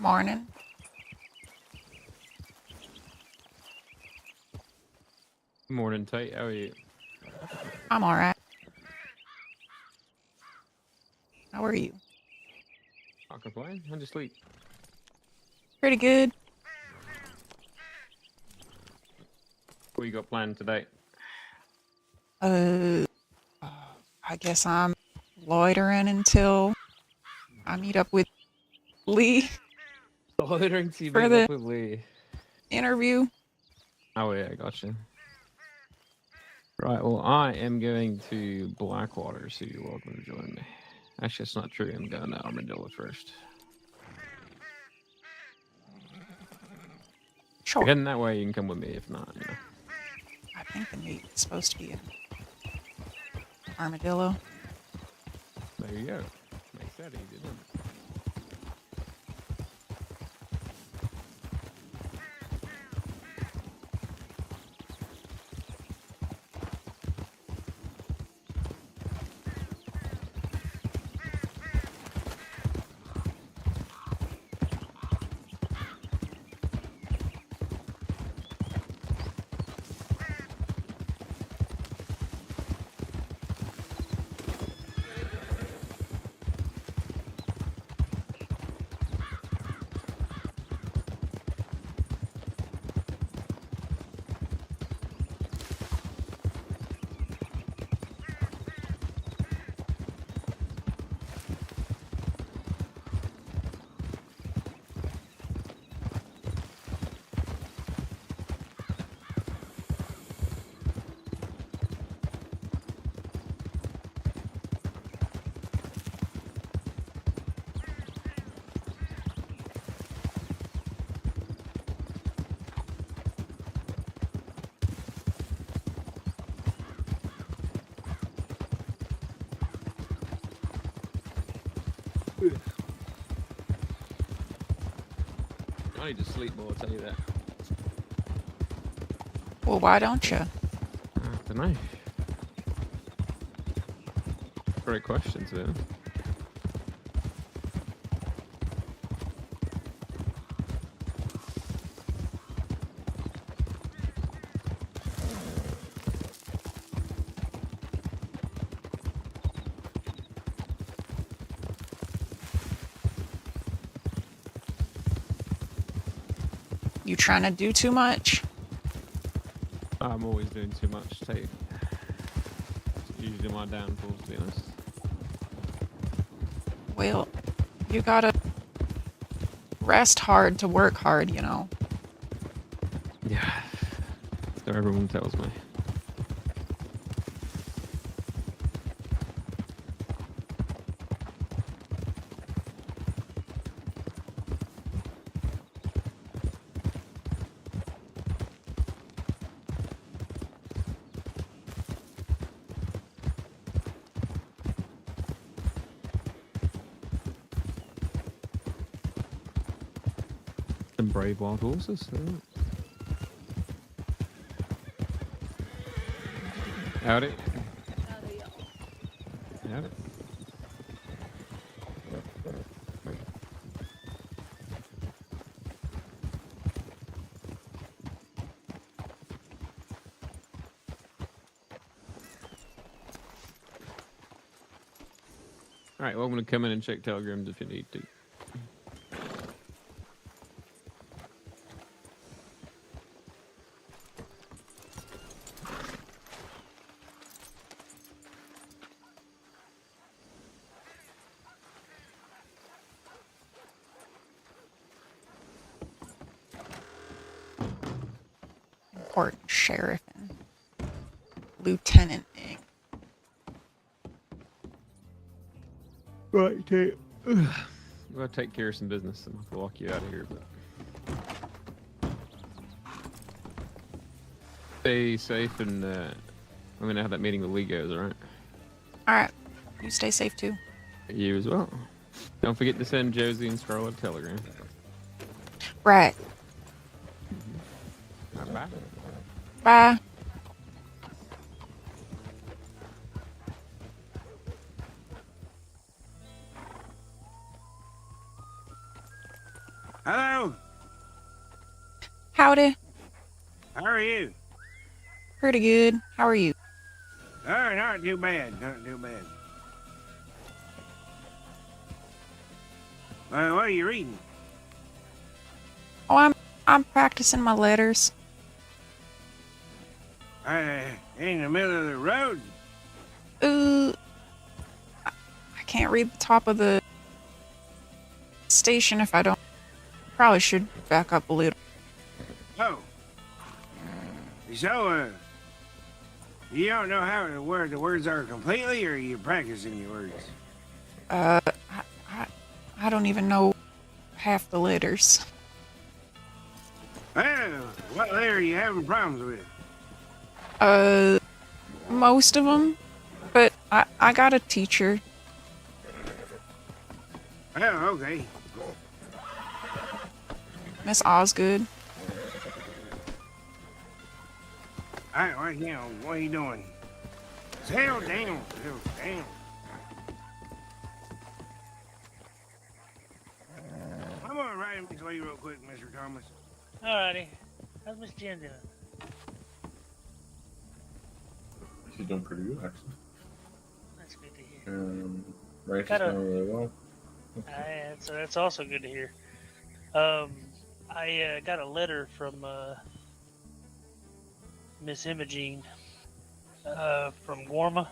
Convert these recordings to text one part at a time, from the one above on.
Morning. Morning, Tate. How are you? I'm all right. How are you? Not complain. I'm just sleep. Pretty good. What you got planned today? Uh, I guess I'm loitering until I meet up with Lee Loitering to for meet up the with Lee. interview. Oh yeah, gotcha. Right. Well, I am going to Blackwater, so you're welcome to join me. Actually, it's not true. I'm going to Armadillo first. If you're Sure. heading that way, you can come with me. If not, I think the meat is supposed to be an armadillo. there you go. Makes that easy, doesn't it? I need to sleep more. I'll tell you that. Well, why don't you? I don't know. Great questions, man. You trying to do too much? I'm always doing too much, Tate. It's usually my downfall, to be honest. Well, you gotta rest hard to work hard, you know. Yeah. So everyone tells me. Some brave wild horses. Howdy. Howdy. All right, well, I'm going to come in and check telegrams if you need to. Important sheriff and lieutenant. Right, Tate. I'm going to take care of some business. I'm going to walk you out of here, but stay safe, and I'm going to have that meeting with Lee goes, all right? All right. You stay safe too. You as well. Don't forget to send Josie and Scarlett a telegram. Right. Bye. Bye. Howdy. How are you? Pretty good. How are you? Not too bad. Not too bad. What are you reading? Oh, I'm practicing my letters. In the middle of the road? Ooh, I can't read the top of the station if I don't. Probably should back up a little. Oh. So, you don't know where the words are completely, or are you practicing your words? I, I don't even know half the letters. Well, what letter are you having problems with? Most of them, but I got a teacher. Oh, okay. Miss Osgood. Right now, what are you doing? Settle down, settle down. I'm gonna ride him this way real quick, Mr. Thomas. Alrighty. How's Miss Jen doing? She's doing pretty good, actually. That's good to hear. Ranch is Gotta- going really well. So that's also good to hear. I got a letter from Miss Imogene from Gorma,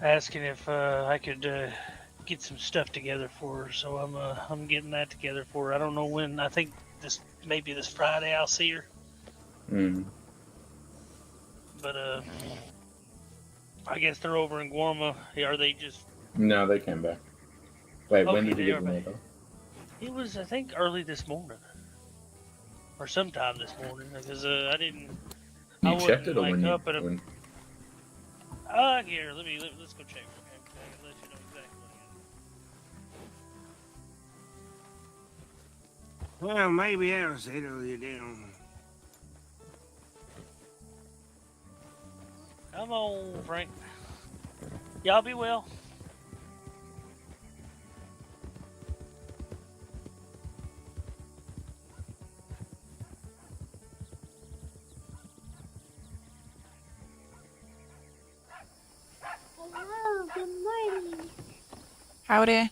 asking if I could get some stuff together for her. So I'm getting that together for her. I don't know when. I think maybe this Friday I'll see her. Mm. But I guess they're over in Gorma. Are they just? No, they came back. Wait, when Okay, did they you are get the back. mail? It was, I think, early this morning, or sometime this morning, because I didn't. I You checked wasn't, it, or like, when you? up at a- When, Here, let's go check. Okay, I can let you know exactly what Well, maybe that'll settle you down. Come on, Frank. Y'all be well. Hello, good morning. Howdy.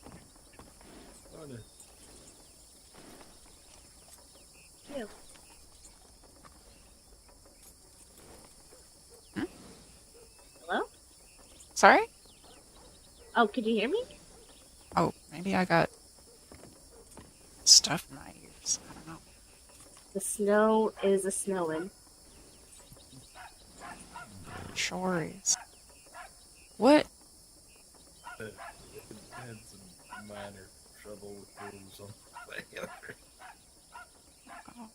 Ew. Hello? Sorry? Oh, could you hear me? Oh, maybe I got stuff in my ears. I don't know. The snow is a snowing. Sure is. What? Had some minor trouble with rules on the way. Oh,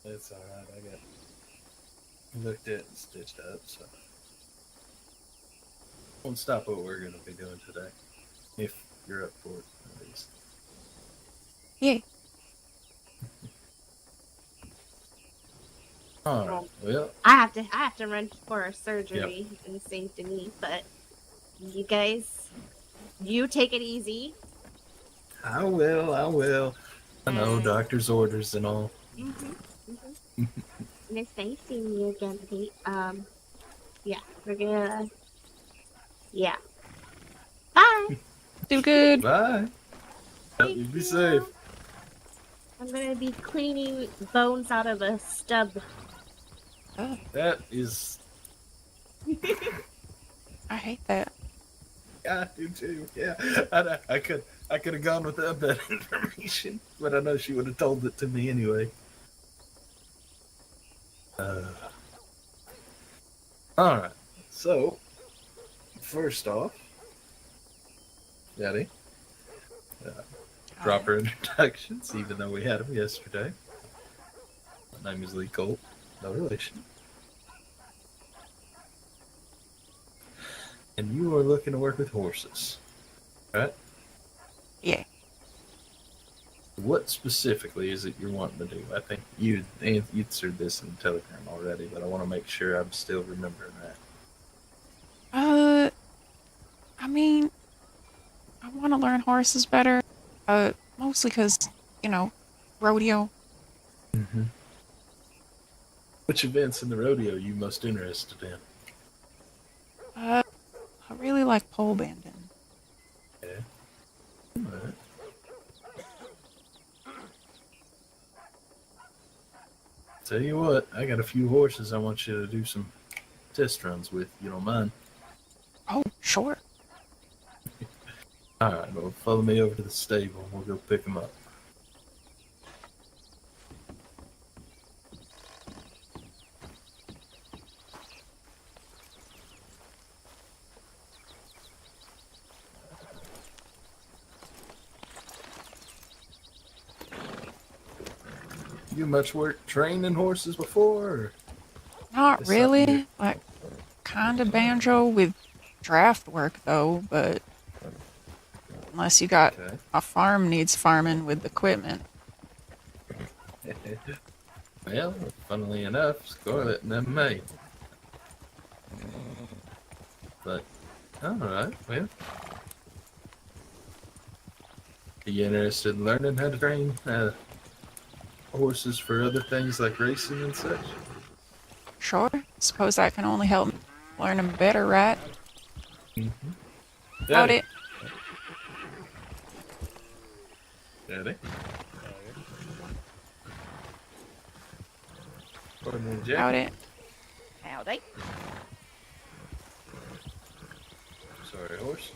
That's alright, I got looked at and stitched up, so. Won't stop what we're going to be doing today. If you're up for it, at least. yeah. Alright, well, I have to run for a surgery in Saint Denis, but you guys, you take it easy. I will. I know, And- doctor's orders and all. And it's nice seeing you again, Tate. Yeah, we're gonna, yeah. Bye. Do good. Bye. Thank You be you. safe. I'm gonna be cleaning bones out of a stub. Oh, That is, I hate that. I do too. Yeah, I could have gone without that information, but I know she would have told it to me anyway. All right. So, first off, Daddy, proper introductions, even though we had them yesterday. My name is Lee Colt. No relation. And you are looking to work with horses, right? Yeah. What specifically is it you're wanting to do? I think you answered this in the telegram already, but I want to make sure I'm still remembering that. I mean, I want to learn horses better. Mostly because, rodeo. Mm-hmm. Which events in the rodeo are you most interested in? I really like pole bending. Yeah. Alright. Tell you what, I got a few horses I want you to do some test runs with. You don't mind? Oh, sure. All right, well, follow me over to the stable. We'll go pick them up. You much work training horses before? Or Not is something really. new? Like, kind of banjo with draft work, though, but unless you got Okay. a farm needs farming with equipment. Well, funnily enough, Scarlet and them may. But, alright, well. Are you interested in learning how to train horses for other things like racing and such? Sure. Suppose that can only help me learn them better, right? Mm-hmm. Out it. Ready? Morning, Jack. Out it. Howdy. Sorry, horse.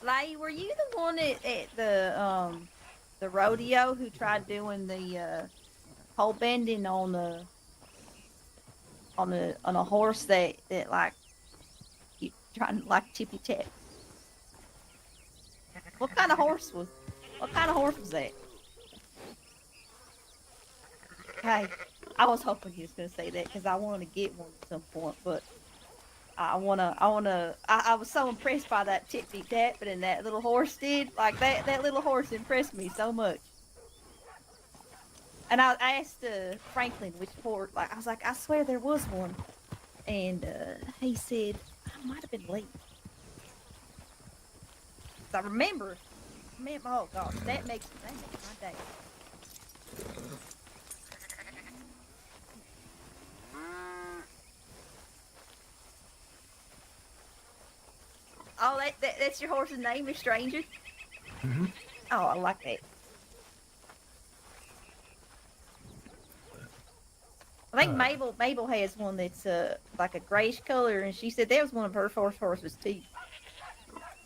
Lay, were you the one at the rodeo who tried doing the pole bending on a horse that like you trying to like tippy tap? What kind of horse was that? Hey, I was hoping he was gonna say that because I want to get one at some point, but I was so impressed by that tippy tapping and that little horse did. Like that little horse impressed me so much. And I asked Franklin which horse. Like I was like, I swear there was one, and he said I might have been late. 'Cause I remember. Oh gosh, that makes my day. Oh, that's your horse's name, is Stranger? Mm-hmm. Oh, I like that. I think Mabel has one that's like a grayish color, and she said that was one of her first horses too.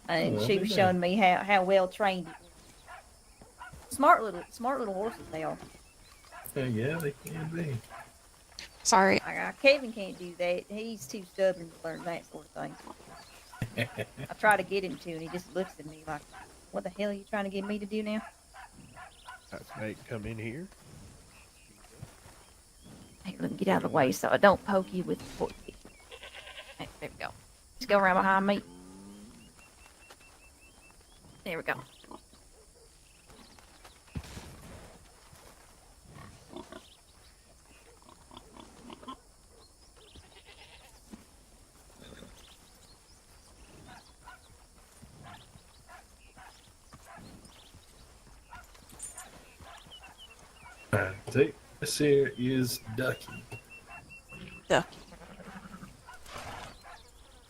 And Oh, she was showing me how well trained it was. Smart little horses they are. Yeah, they can be. Sorry. Kevin can't do that. He's too stubborn to learn that sort of thing. I try to get him to, and he just looks at me like, "What the hell are you trying to get me to do now?" Snake, come in here. Hey, let me get out of the way so I don't poke you with the fork. Hey, there we go. Just go around behind me. There we go. See, this here is Ducky. Ducky.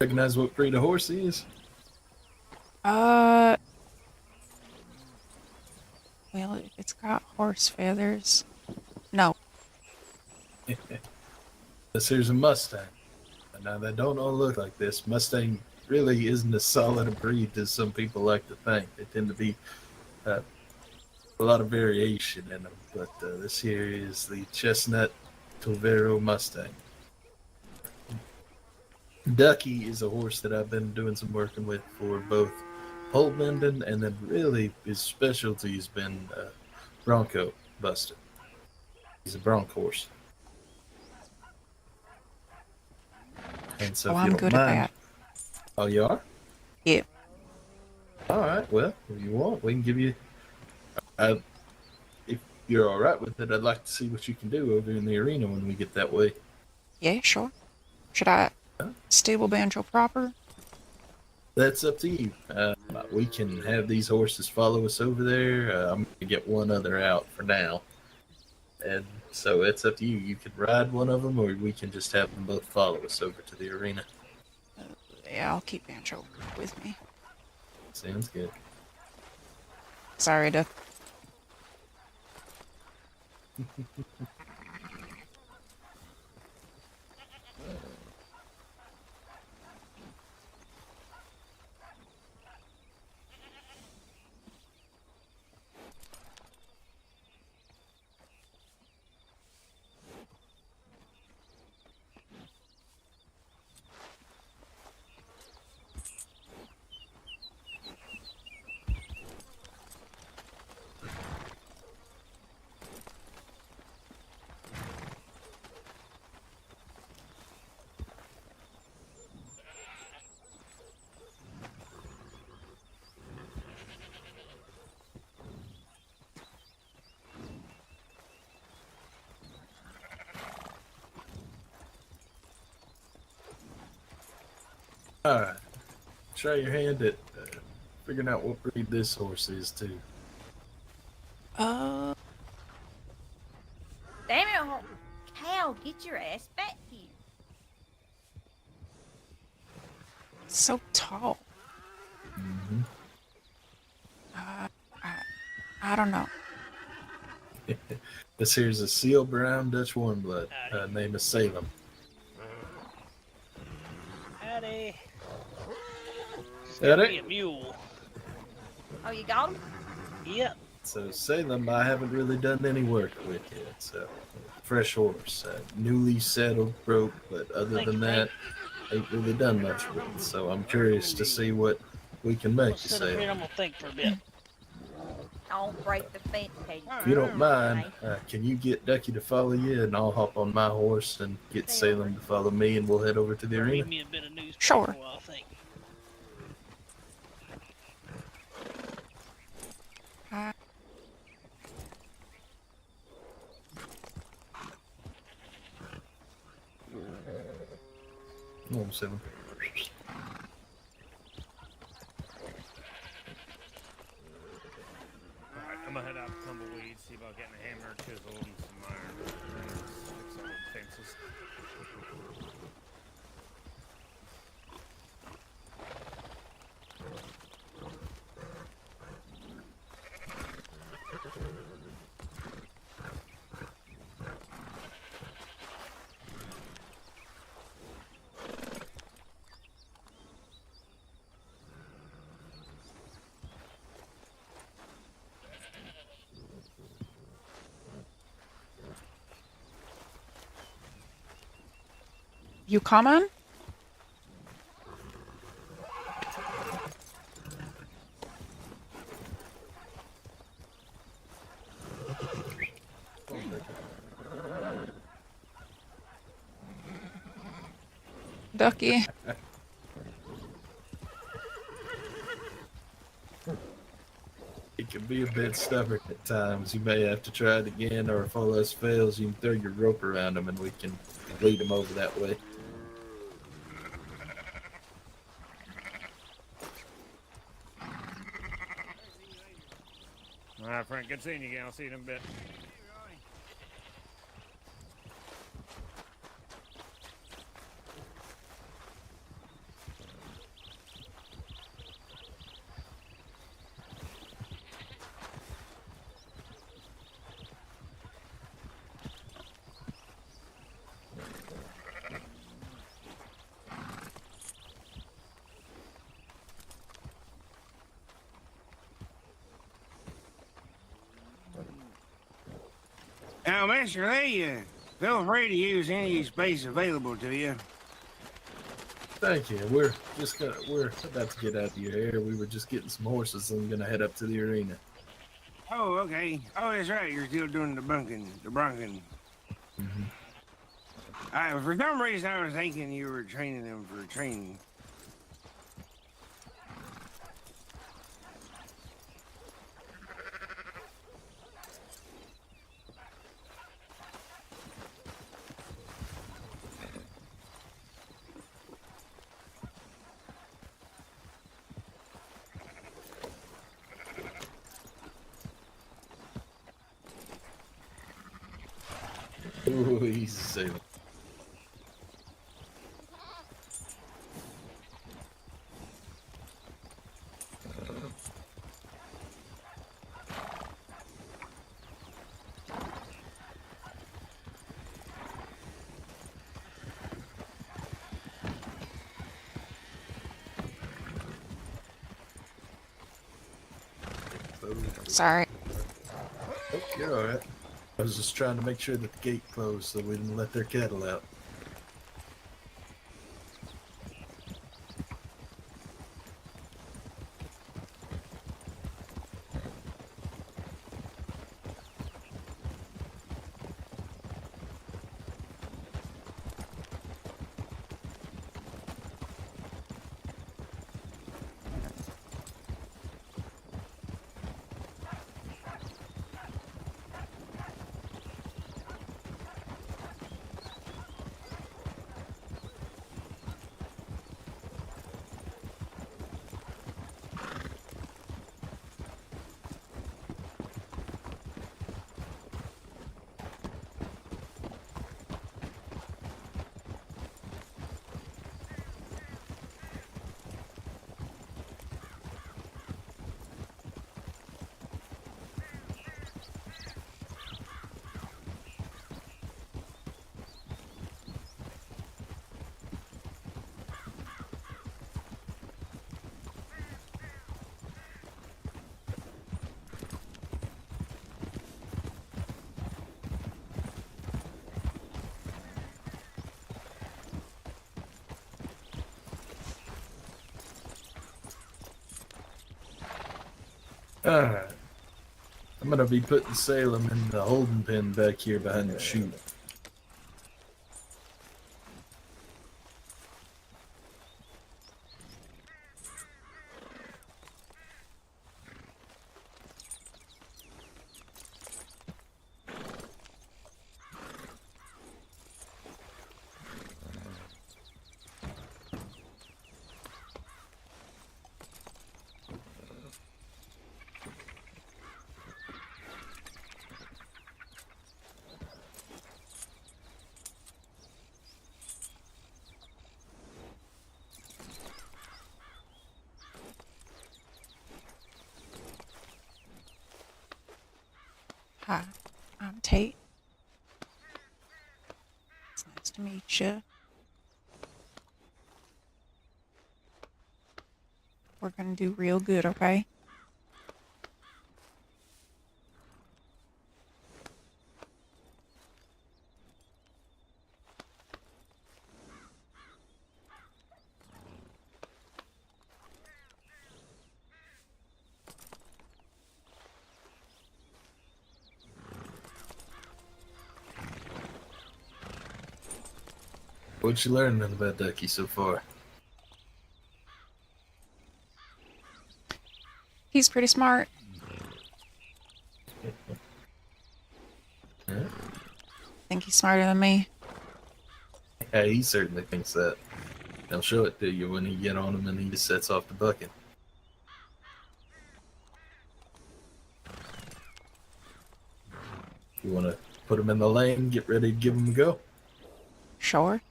Recognize what breed of horse he is? Well, if it's got horse feathers. No. This here's a Mustang. Now, they don't all look like this. Mustang really isn't as solid a breed as some people like to think. They tend to be a lot of variation in them. But this here is the Chestnut Tolvero Mustang. Ducky is a horse that I've been doing some working with for both pole bending, and then really his specialty has been bronco busting. He's a bronc horse. And so Oh, if you I'm don't good at mind, that. oh, you are? Yeah. All right. Well, if you want, we can give you. If you're all right with it, I'd like to see what you can do over in the arena when we get that way. Yeah, sure. Should I Huh? stable banjo proper? That's up to you. We can have these horses follow us over there. I'm gonna get one other out for now, and so it's up to you. You can ride one of them, or we can just have them both follow us over to the arena. Yeah, I'll keep banjo with me. Sounds good. Sorry to. All right. Try your hand at figuring out what breed this horse is too. Uh, Damn it, cow, get your ass back here. so tall. Mm-hmm. I don't know. This here's a seal brown Dutch warm blood. Name is Salem. Howdy. That Be it? a mule. Oh, you got him? Yep. So Salem, I haven't really done any work with yet. So fresh horse, newly saddled, broke, but other Thank than you, that, ain't really done much with it. So I'm curious to see what we can I'll make you sit up here and Salem. I'm gonna think for a bit. Don't break the fence, Katie. If you don't mind, can you get Ducky to follow you, and I'll hop on my horse and get Salem to follow me, and we'll head over to the arena. Read me a bit of newspaper Sure. while I think. Come on, Salem. Alright, I'm gonna head out to Tumbleweed, see about getting a hammer, chisel, and some iron. Fix all the fences. You coming? Ducky. It can be a bit stubborn at times. You may have to try it again, or if all else fails, you can throw your rope around him and we can lead him over that way. Alright, Frank, good seeing you again. I'll see you in a bit. Now, Master Lee, feel free to use any space available to you. Thank you. We're about to get out of your hair. We were just getting some horses and gonna head up to the arena. Oh, okay. Oh, that's right. You're still doing the bronking. Mm-hmm. For some reason, I was thinking you were training them for training. Ooh, easy sailing. Sorry. Oh, you're all right. I was just trying to make sure that the gate closed so we didn't let their cattle out. Alright. I'm gonna be putting Salem in the holding pen back here behind the chute. Hi, I'm Tate. It's nice to meet you. We're gonna do real good, okay? What you learning about Ducky so far? He's pretty smart. Yeah. Think he's smarter than me. Yeah, he certainly thinks that. He'll show it to you when you get on him and he just sets off the bucket. You want to put him in the lane, get ready to give him a go? Sure.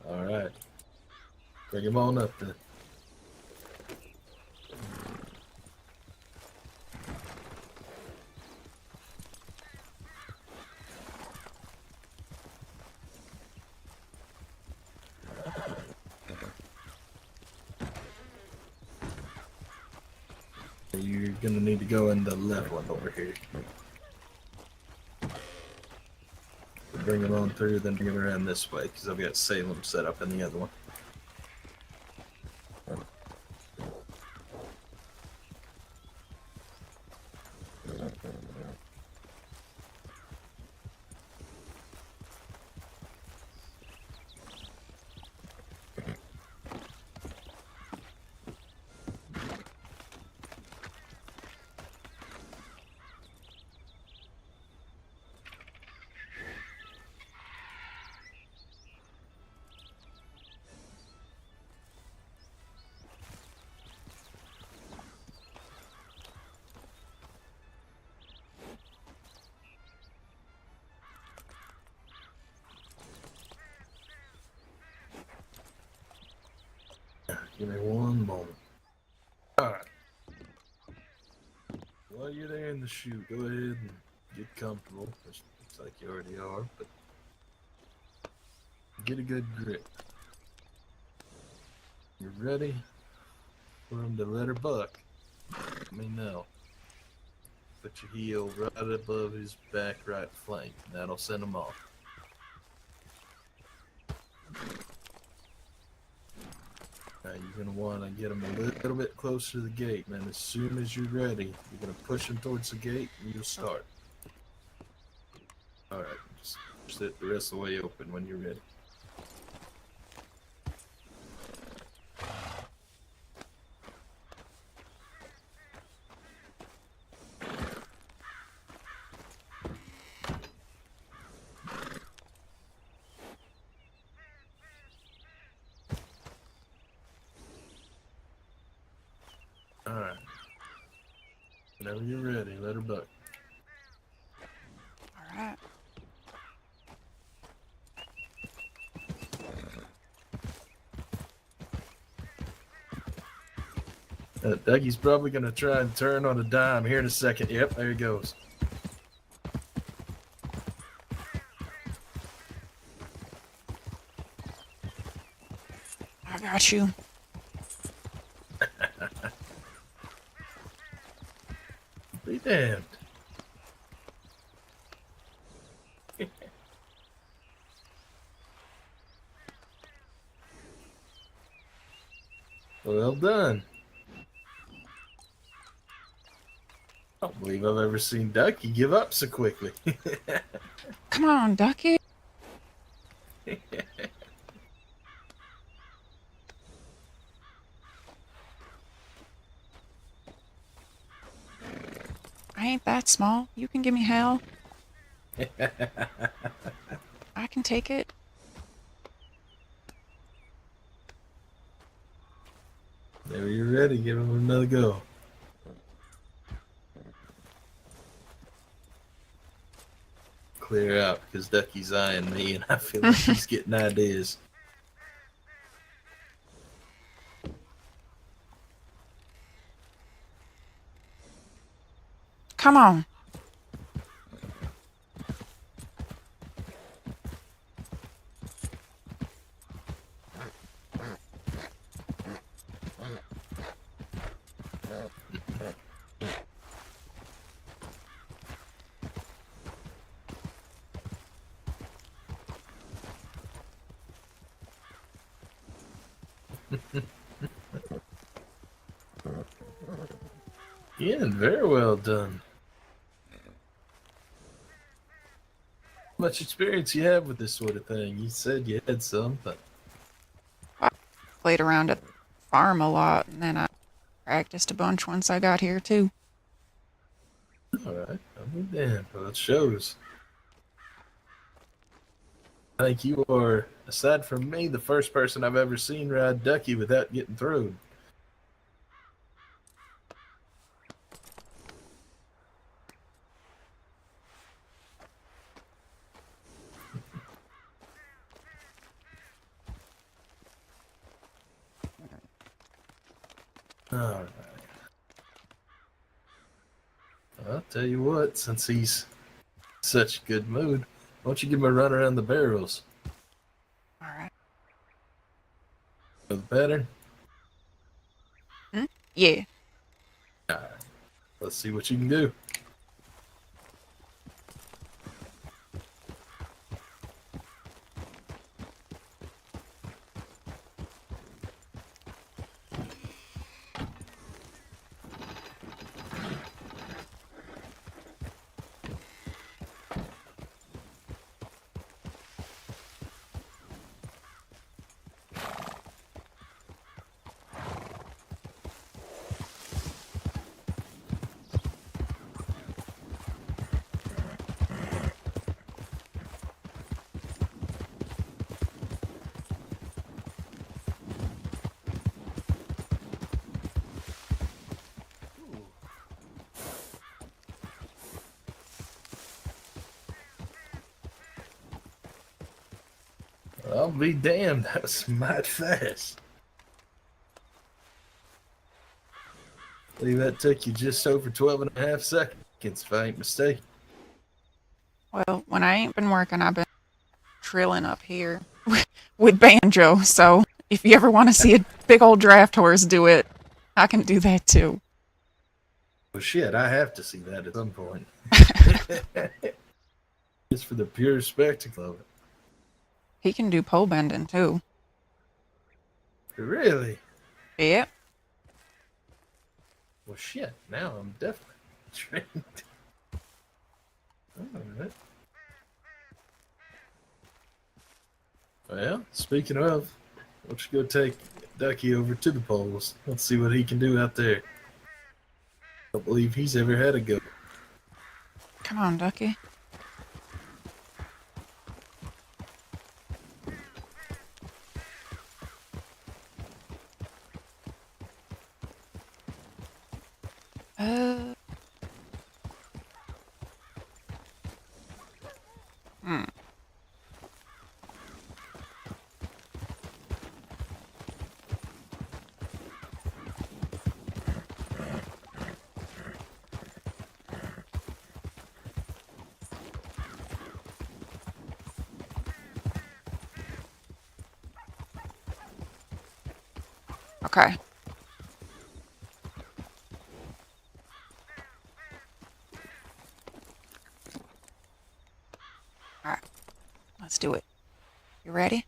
All right. Bring him on up then. You're gonna need to go in the left one over here. Bring him on through, then bring him around this way, because I've got Salem set up in the other one. Give me one moment. All right. While you're there in the chute, go ahead and get comfortable. Which looks like you already are, but get a good grip. You're ready for him to let her buck. Let me know. Put your heel right above his back right flank. That'll send him off. Now you're going to want to get him a little bit closer to the gate. And then as soon as you're ready, you're going to push him towards the gate and you'll start. Alright, just sit the rest of the way open when you're ready. Alright. Whenever you're ready, let her buck. All right. Dougie's probably going to try and turn on a dime here in a second. Yep, there he goes. I got you. Be damned. Well done. I don't believe I've ever seen Ducky give up so quickly. Come on, Ducky. I ain't that small. You can give me hell. I can take it. Whenever you're ready, give him another go. Clear out because Ducky's eyeing me and I feel like he's getting ideas. Come on. Yeah, very well done. How much experience you have with this sort of thing? You said you had some, but Played around at the farm a lot, and then I practiced a bunch once I got here, too. alright, I'll be damned. Well, it shows. I think you are, aside from me, the first person I've ever seen ride Ducky without getting thrown. Alright. I'll tell you what, since he's in such a good mood, why don't you give him a run around the barrels? All right. For the pattern? Yeah. Alright. Let's see what you can do. I'll be damned, that was mighty fast. I believe that took you just over 12 and a half seconds, if I ain't mistaken. Well, when I ain't been working, I've been trilling up here with Banjo. So if you ever want to see a big old draft horse do it, I can do that too. Well, shit, I have to see that at some point. Just for the pure spectacle of it. He can do pole bending too. Really? Yep. Well, shit, now I'm definitely trained. Alright. Well, speaking of, why don't you go take Ducky over to the poles. Let's see what he can do out there. I don't believe he's ever had a go. Come on, Ducky. Hmm. Okay. All right. Let's do it. You ready?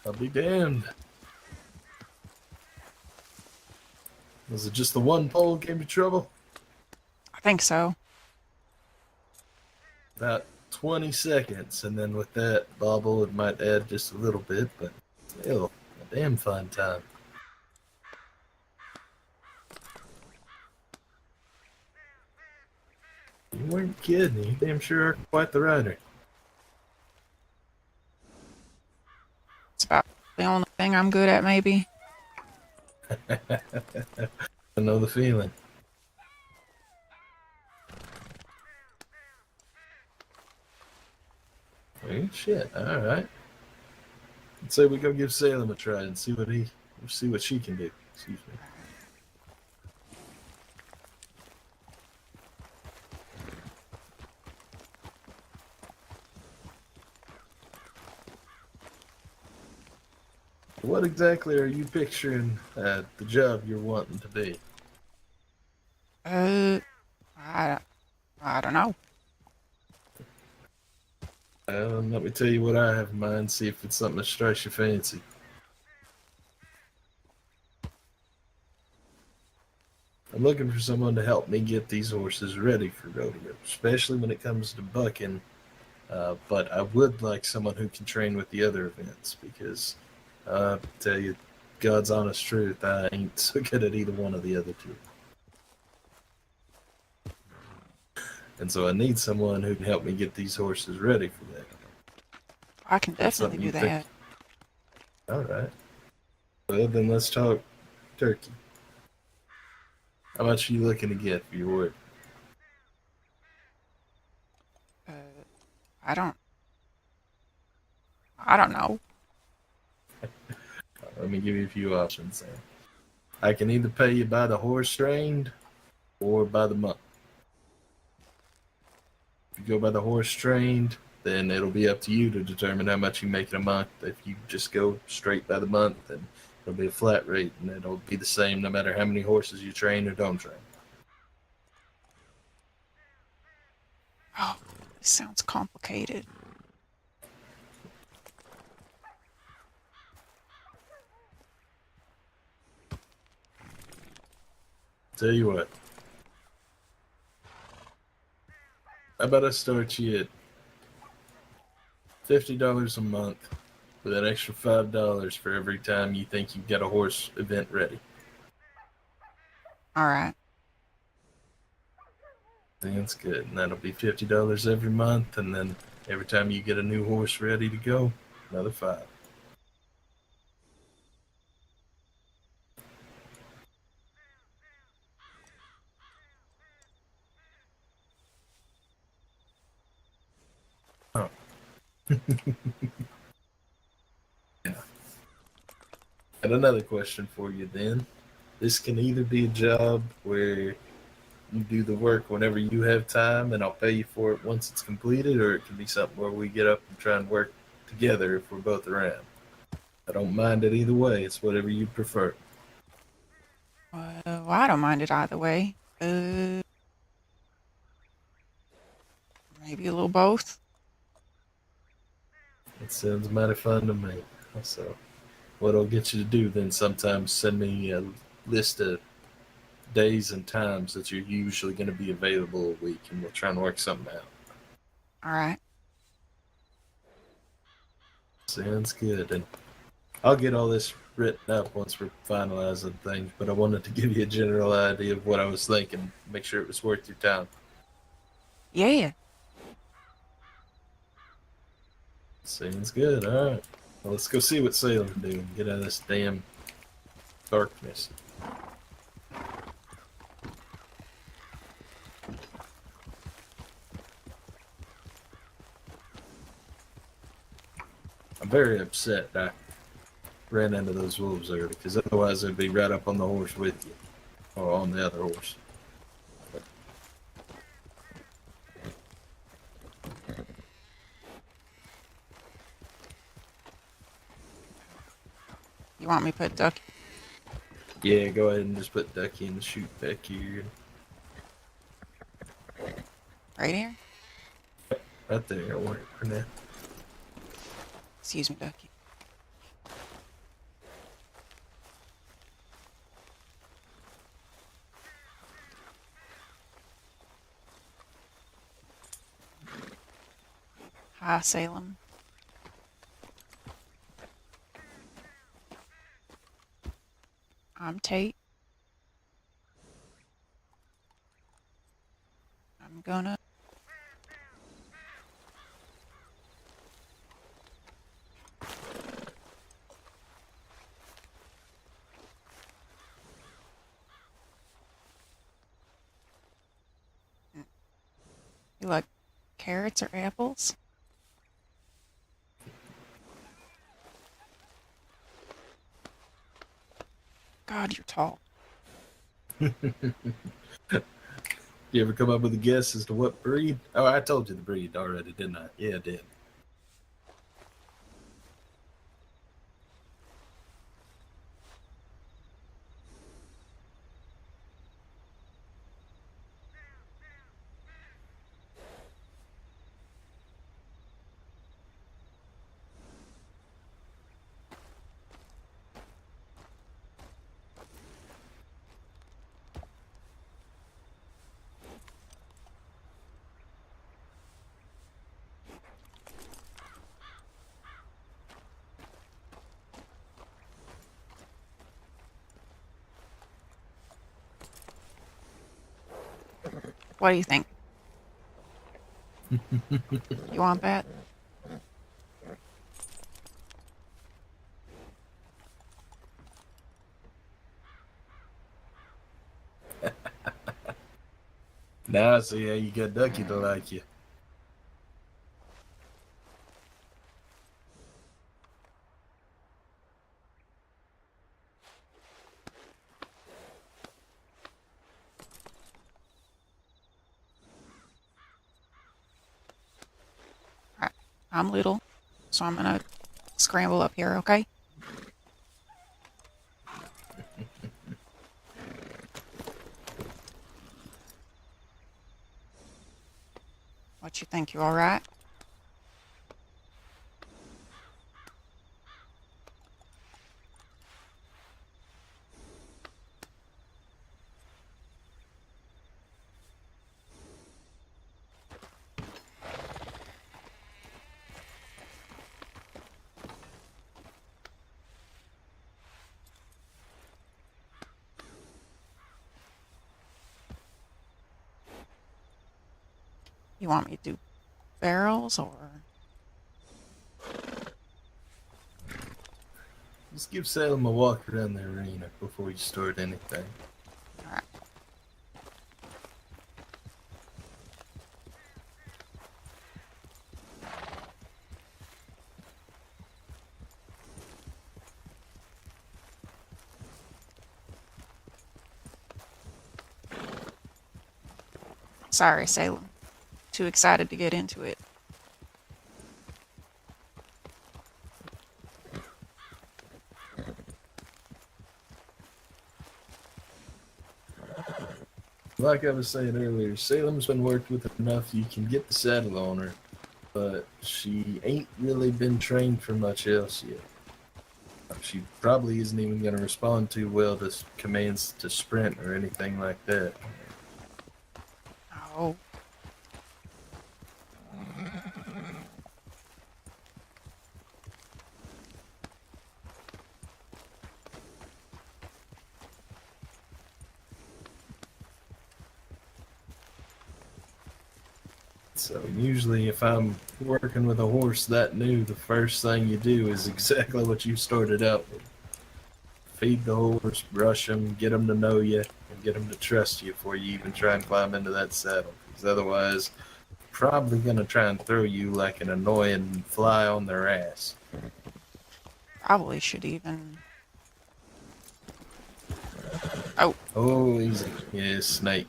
I'll be damned. Was it just the one pole came to trouble? I think so. About 20 seconds, and then with that bobble, it might add just a little bit, but still, a damn fine time. You weren't kidding. You damn sure are quite the rider. It's about the only thing I'm good at, maybe. I know the feeling. Well, shit. All right. Let's say we go give Salem a try and see what she can do. Excuse me. What exactly are you picturing the job you're wanting to be? I don't know. Let me tell you what I have in mind, see if it's something that strikes your fancy. I'm looking for someone to help me get these horses ready for rodeo, especially when it comes to bucking. But I would like someone who can train with the other events because, tell you, God's honest truth, I ain't so good at either one of the other two. And so I need someone who can help me get these horses ready for that. I can That's definitely something do you think- that. All right. Well, then let's talk turkey. How much are you looking to get for your work? I don't know. Let me give you a few options there. I can either pay you by the horse trained or by the month. If you go by the horse trained, then it'll be up to you to determine how much you make in a month. If you just go straight by the month, then it'll be a flat rate, and it'll be the same no matter how many horses you train or don't train. Oh, this sounds complicated. Tell you what. How about I start you at $50 a month with an extra $5 for every time you think you've got a horse event ready? All right. That's good. And that'll be $50 every month, and then every time you get a new horse ready to go, another 5. Oh. Yeah. And another question for you then. This can either be a job where you do the work whenever you have time and I'll pay you for it once it's completed, or it can be something where we get up and try and work together if we're both around. I don't mind it either way. It's whatever you prefer. Well, I don't mind it either way. Maybe a little both. It sounds mighty fun to me. So, what I'll get you to do then sometimes send me a list of days and times that you're usually going to be available a week, and we'll try and work something out. All right. Sounds good. And I'll get all this written up once we're finalizing things, but I wanted to give you a general idea of what I was thinking, make sure it was worth your time. Yeah. Sounds good. All right. Well, let's go see what Salem's doing. Get out of this damn darkness. I'm very upset I ran into those wolves early, because otherwise they'd be right up on the horse with you, or on the other horse. You want me to put Ducky? Yeah, go ahead and just put Ducky in the chute back here. Right here? Right there, it'll work for now. Excuse me, Ducky. Hi, Salem. I'm Tate. I'm gonna... You like carrots or apples? God, you're tall. You ever come up with a guess as to what breed? Oh, I told you the breed already, didn't I? Yeah, I did. What do you think? You want that? Now I see how you got Ducky to like you. Alright. I'm little, so I'm gonna scramble up here, okay? What you think? You alright? You want me to do barrels or? Just give Salem a walk around the arena before you start anything. Alright. Sorry, Salem. Too excited to get into it. Like I was saying earlier, Salem's been worked with enough you can get the saddle on her, but she ain't really been trained for much else yet. She probably isn't even going to respond too well to commands to sprint or anything like that. Oh. So usually if I'm working with a horse that new, the first thing you do is exactly what you started out with. Feed the horse, brush him, get him to know you, and get him to trust you before you even try and climb into that saddle. Because otherwise, probably going to try and throw you like an annoying fly on their ass. Probably should even. Oh, easy. Yeah, snake.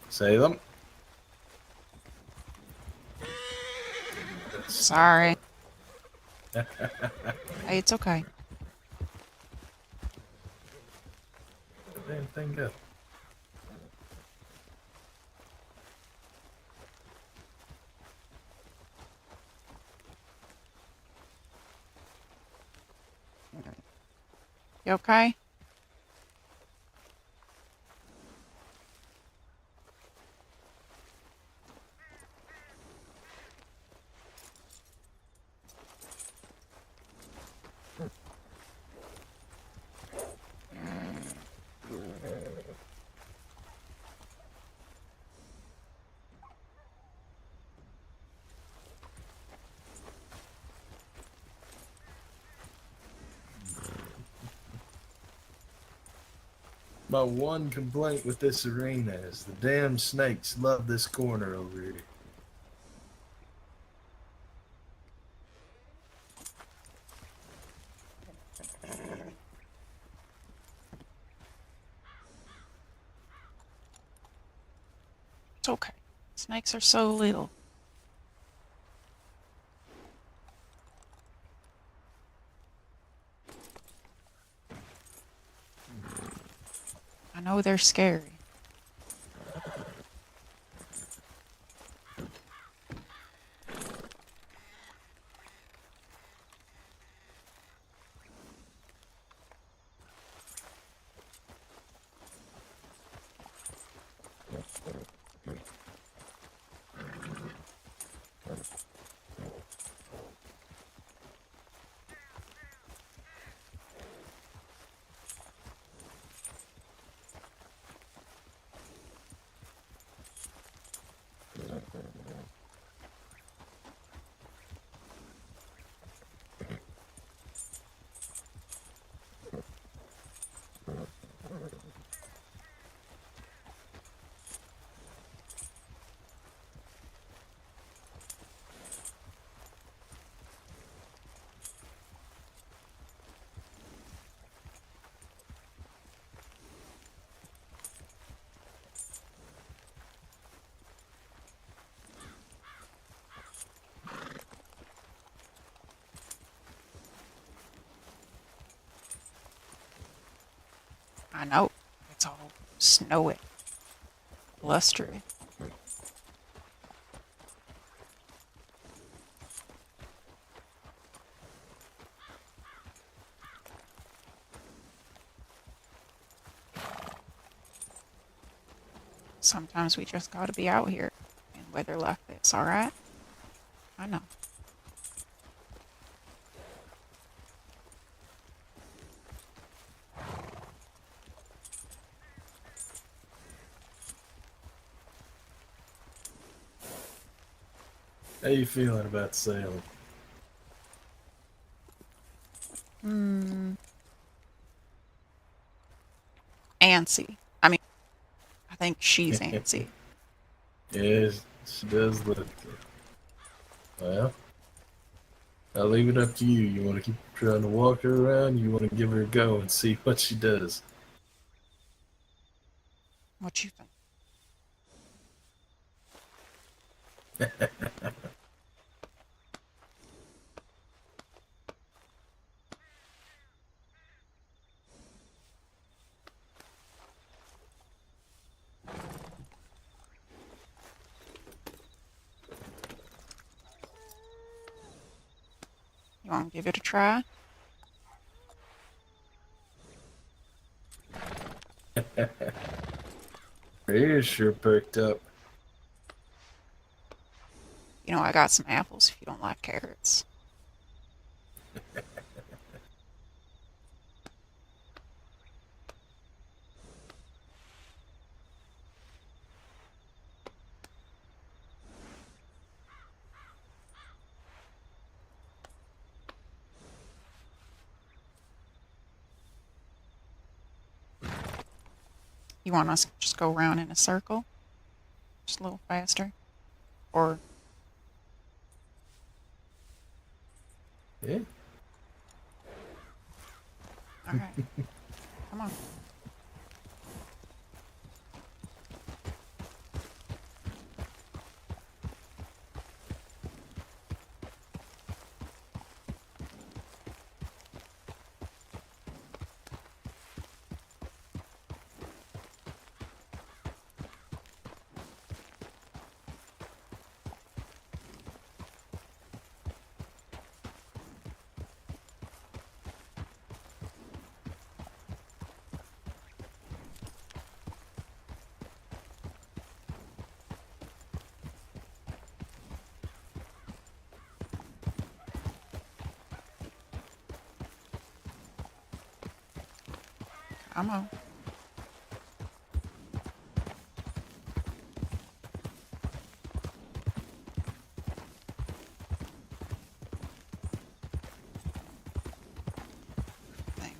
Salem. Sorry. Hey, it's okay. Damn thing go. You okay? My one complaint with this arena is the damn snakes love this corner over here. It's okay. Snakes are so little. I know they're scary. I know. It's all snowy. Blustery. Sometimes we just gotta be out here in weather like this, alright? I know. How you feeling about Salem? Antsy. I mean, I think she's antsy. Yes, she does look good. Well, I'll leave it up to you. You want to keep trying to walk her around? You want to give her a go and see what she does? What you think? You want to give it a try? Her ears sure perked up. You know, I got some apples if you don't like carrots. You want us to just go around in a circle? Just a little faster? Or Yeah. alright. Come on. Come on. Thing.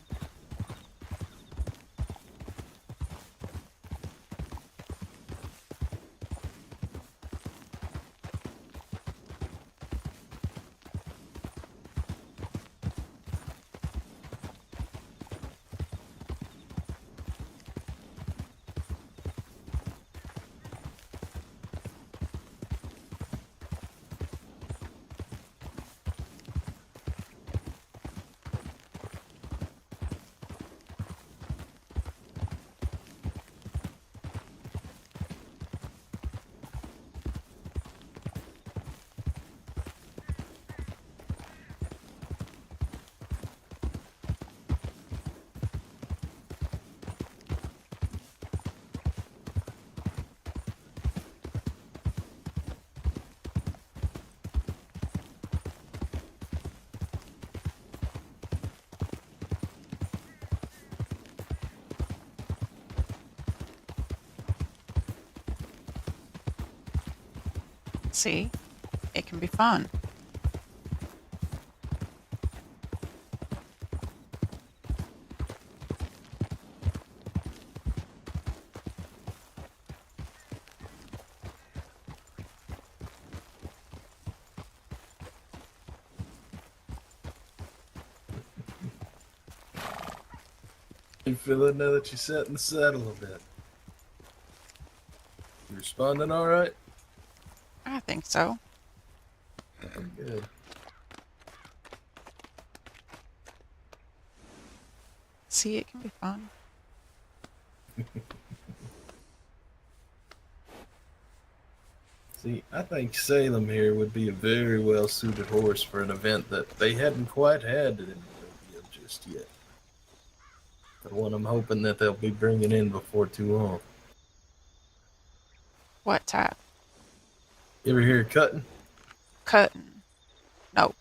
See? It can be fun. You feeling now that you sat in the saddle a bit? You responding all right? I think so. Good. See, it can be fun. See, I think Salem here would be a very well suited horse for an event that they hadn't quite had in Ethiopia just yet. The one I'm hoping that they'll be bringing in before too long. What type? You ever hear of cutting? Cutting. No.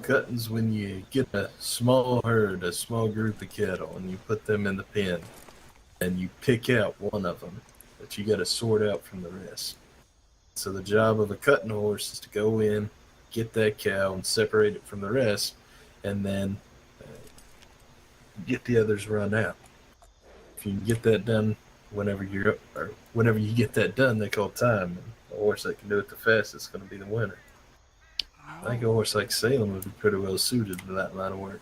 Cutting's when you get a small herd, a small group of cattle, and you put them in the pen, and you pick out one of them that you got to sort out from the rest. So the job of a cutting horse is to go in, get that cow, and separate it from the rest, and then get the others run out. If you can get that done whenever you get that done, they call time. And the horse that can do it the fastest is going to be the winner. I think a horse like Salem would be pretty well suited to that line of work.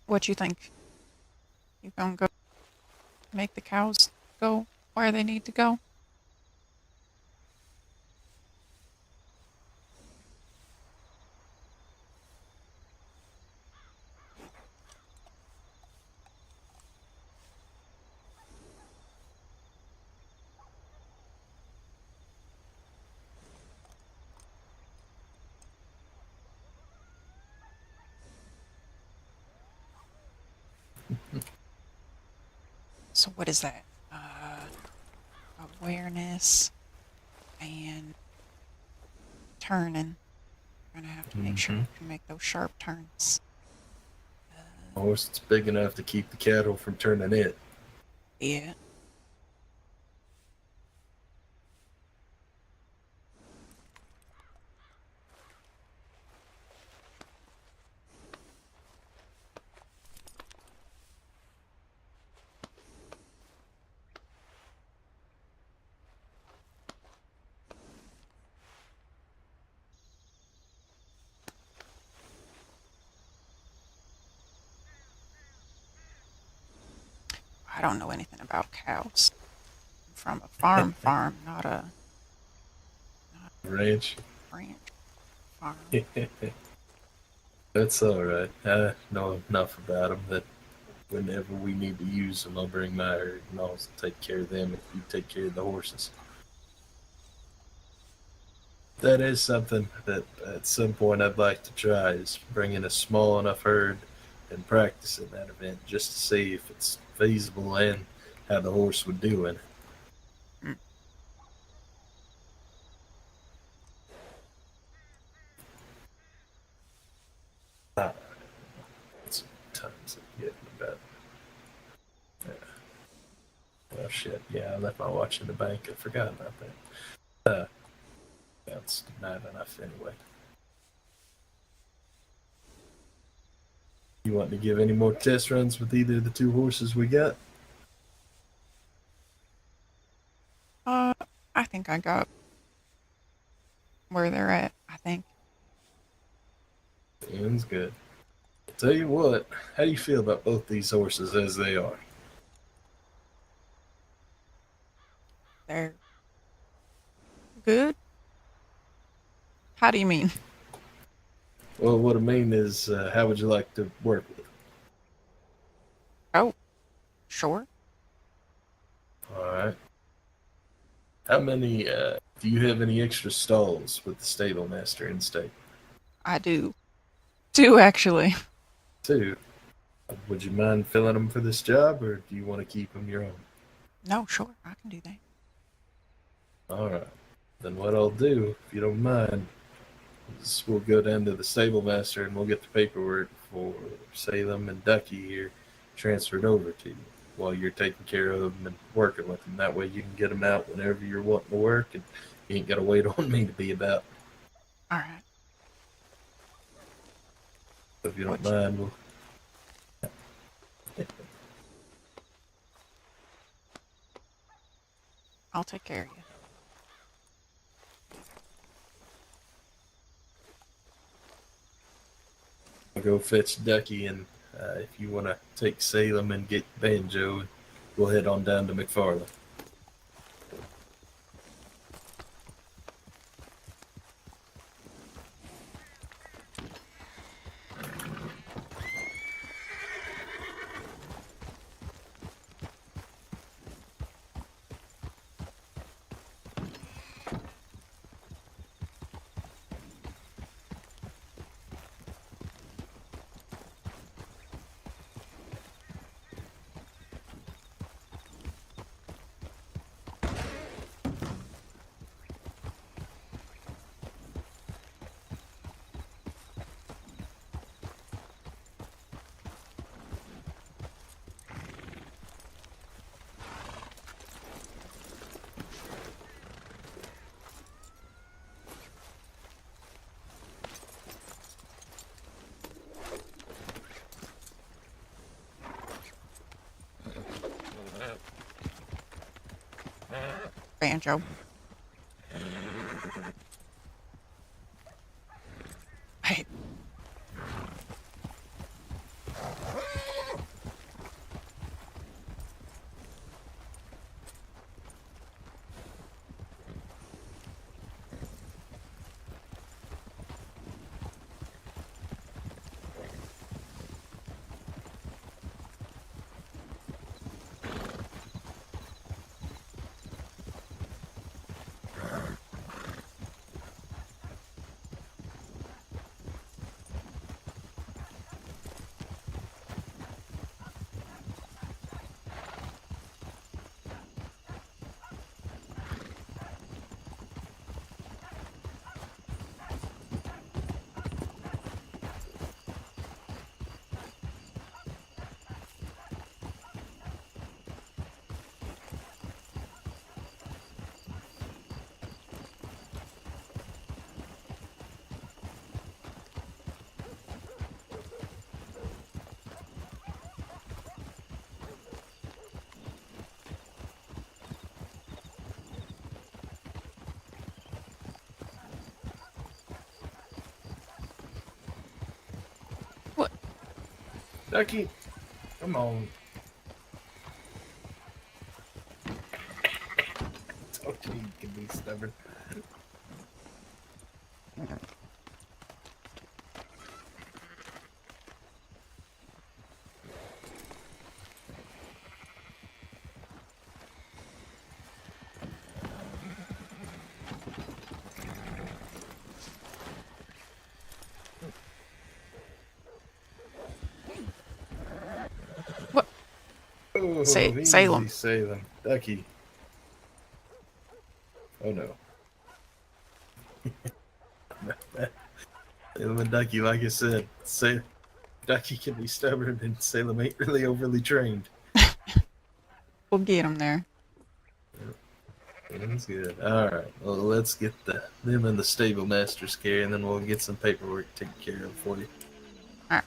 What you think? You gonna go make the cows go where they need to go? So what is that? Awareness and turning. We're gonna have to make sure we can make those sharp turns. A horse that's big enough to keep the cattle from turning it. Yeah. I don't know anything about cows. I'm from a farm, not a Ranch. ranch farm. That's all right. I know enough about them that whenever we need to use them, I'll bring my herd and I'll take care of them if you take care of the horses. That is something that at some point I'd like to try, is bring in a small enough herd and practice in that event just to see if it's feasible and how the horse would do in it. It's times of getting about. Yeah. Well, shit. Yeah, I left my watch in the bank. I forgot about that. That's not enough anyway. You want to give any more test runs with either of the two horses we got? I think I got where they're at, I think. Sounds good. Tell you what, how do you feel about both these horses as they are? They're good? How do you mean? Well, what I mean is, how would you like to work with them? Oh, sure. All right. How many, do you have any extra stalls with the stable master in state? I do. Two, actually. Two. Would you mind filling them for this job, or do you want to keep them your own? No, sure, I can do that. All right. Then what I'll do, if you don't mind, is we'll go down to the stable master and we'll get the paperwork for Salem and Ducky here transferred over to you while you're taking care of them and working with them. That way you can get them out whenever you're wanting to work, and you ain't got to wait on me to be about. All right. If you don't mind, we'll... I'll take care of you. I'll go fetch Ducky, and if you want to take Salem and get Banjo, we'll head on down to McFarland. Banjo. Hey. What? Ducky, come on. Told you can be stubborn. What? Oh, Salem. easy, Salem. Ducky. Oh no. Salem and Ducky, like I said, Ducky can be stubborn and Salem ain't really overly trained. We'll get him there. That's good. Alright, well, let's get them and the stable masters care, and then we'll get some paperwork taken care of for you. Alright.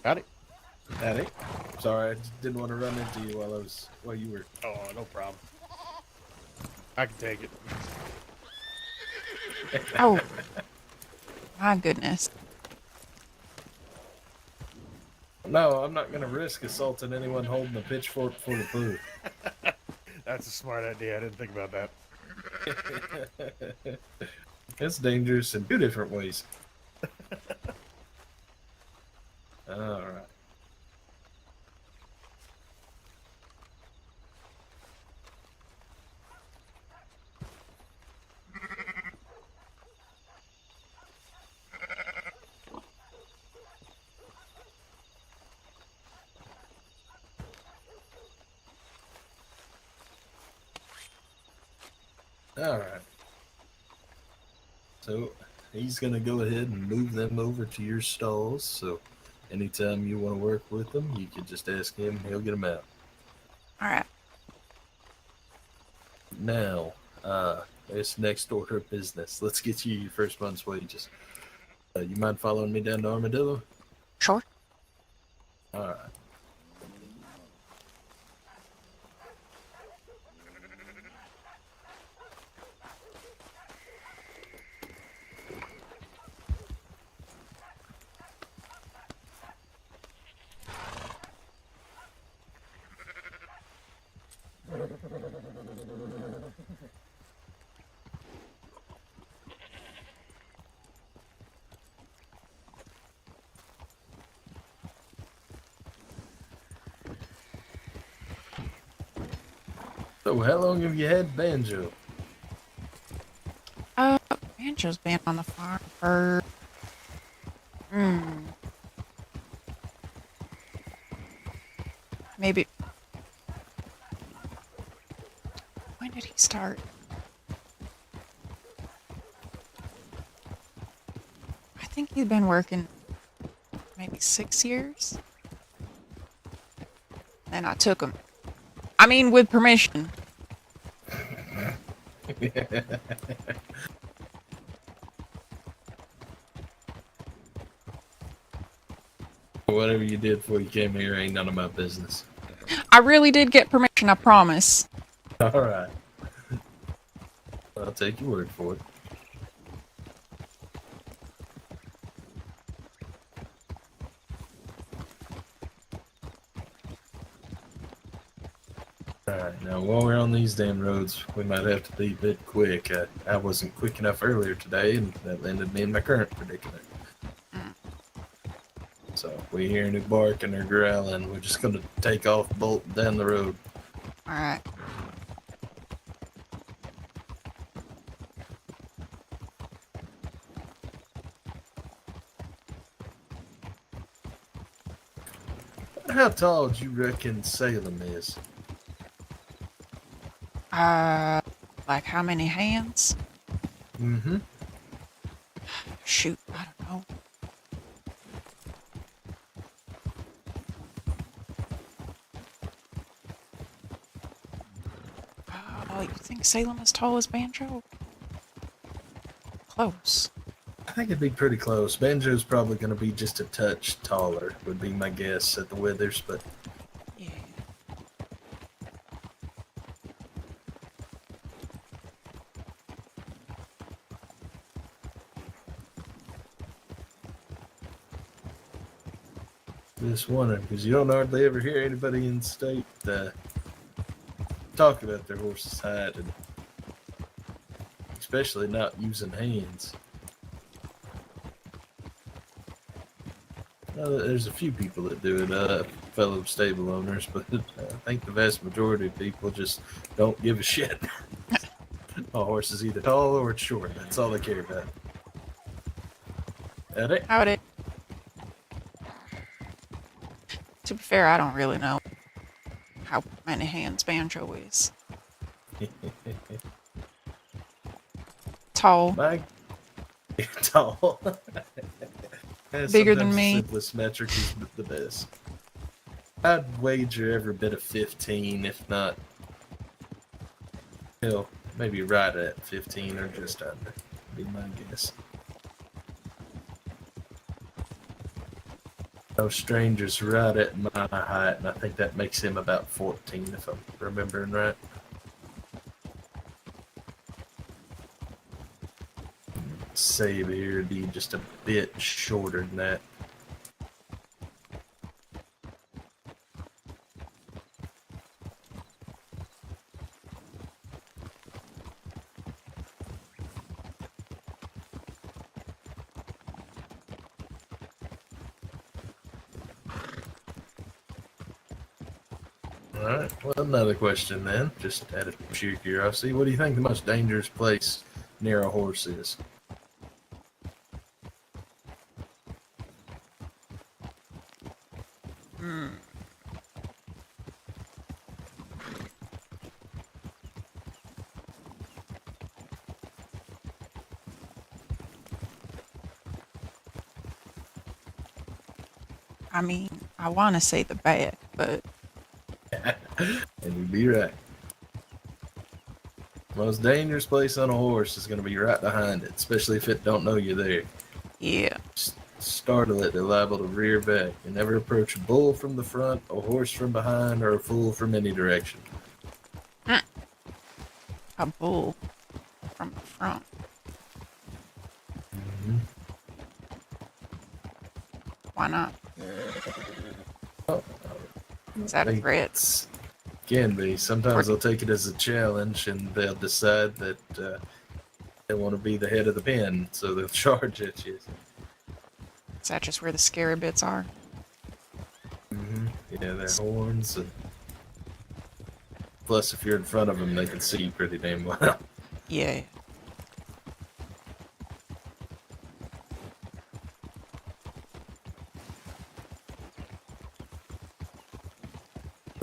Got it. Tate, sorry, I just didn't want to run into you while you were. Oh, no problem. I can take it. Oh. My goodness. No, I'm not going to risk assaulting anyone holding a pitchfork full of food. That's a smart idea. I didn't think about that. It's dangerous in two different ways. Alright. Alright. So he's going to go ahead and move them over to your stalls. So anytime you want to work with them, you can just ask him and he'll get them out. Alright. Now, this next order of business. Let's get you your first month's wages. You mind following me down to Armadillo? Sure. Alright. So how long have you had Banjo? Banjo's been on the farm for... start. I think he'd been working maybe 6 years. And I took him. I mean, with permission. Whatever you did before you came here ain't none of my business. I really did get permission, I promise. All right. I'll take your word for it. Alright, now while we're on these damn roads, we might have to be a bit quick. I wasn't quick enough earlier today, and that landed me in my current predicament. So if we hear any barking or growling, we're just gonna take off, bolt down the road. Alright. How tall do you reckon Salem is? Like how many hands? Mm-hmm. Shoot, I don't know. Oh, you think Salem is tall as Banjo? Close. I think it'd be pretty close. Banjo's probably going to be just a touch taller, would be my guess at the withers, but Yeah. just wondering, because you don't hardly ever hear anybody in the state talk about their horse's hide, and especially not using hands. There's a few people that do it, fellow stable owners, but I think the vast majority of people just don't give a shit. A horse is either tall or it's short. That's all they care about. Howdy. Howdy. To be fair, I don't really know how many hands Banjo is. Tall. My tall. Bigger than Sometimes me. The simplest metric is the best. I'd wager every bit of 15, if not, hell, maybe right at 15 or just under. Be my guess. No stranger's right at my height, and I think that makes him about 14, if I'm remembering right. Save here would be just a bit shorter than that. Alright, well, another question then, just out of sheer curiosity. What do you think the most dangerous place near a horse is? I mean, I want to say the back, but And you'd be right. Most dangerous place on a horse is going to be right behind it, especially if it don't know you're there. yeah. Startle it, they're liable to rear back. You never approach a bull from the front, a horse from behind, or a fool from any direction. A bull from the front. Why not? Oh, Is that a threat? It's- Can be. Sometimes they'll take it as a challenge, and they'll decide that they want to be the head of the pen, so they'll charge at you. Is that just where the scary bits are? Yeah, their horns. And plus, if you're in front of them, they can see you pretty damn well. Yeah.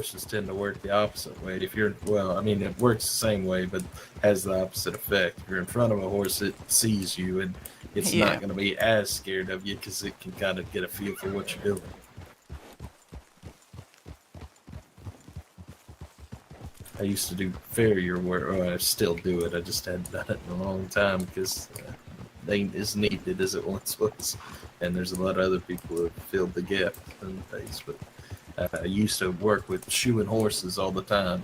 horses tend to work the opposite way. If you're, well, I mean, it works the same way, but has the opposite effect. If you're in front of a horse, it sees you, and it's Yeah. not going to be as scared of you because it can kind of get a feel for what you're doing. I used to do farrier work, or I still do it. I just hadn't done it in a long time because they ain't as needed as it once was. And there's a lot of other people who have filled the gap in the days. But I used to work with shoeing horses all the time.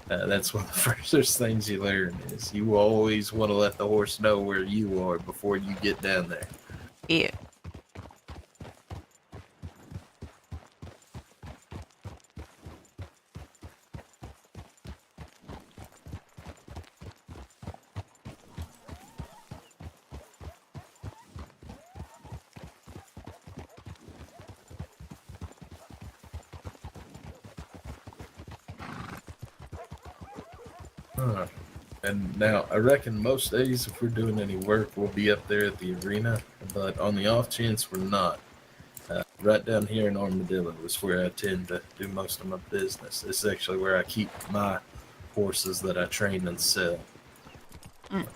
And that's one of the first things you learn is you always want to let the horse know where you are before you get down there. Yeah. And now I reckon most days if we're doing any work, we'll be up there at the arena. But on the off chance we're not, right down here in Armadillo is where I tend to do most of my business. It's actually where I keep my horses that I train and sell. Mm.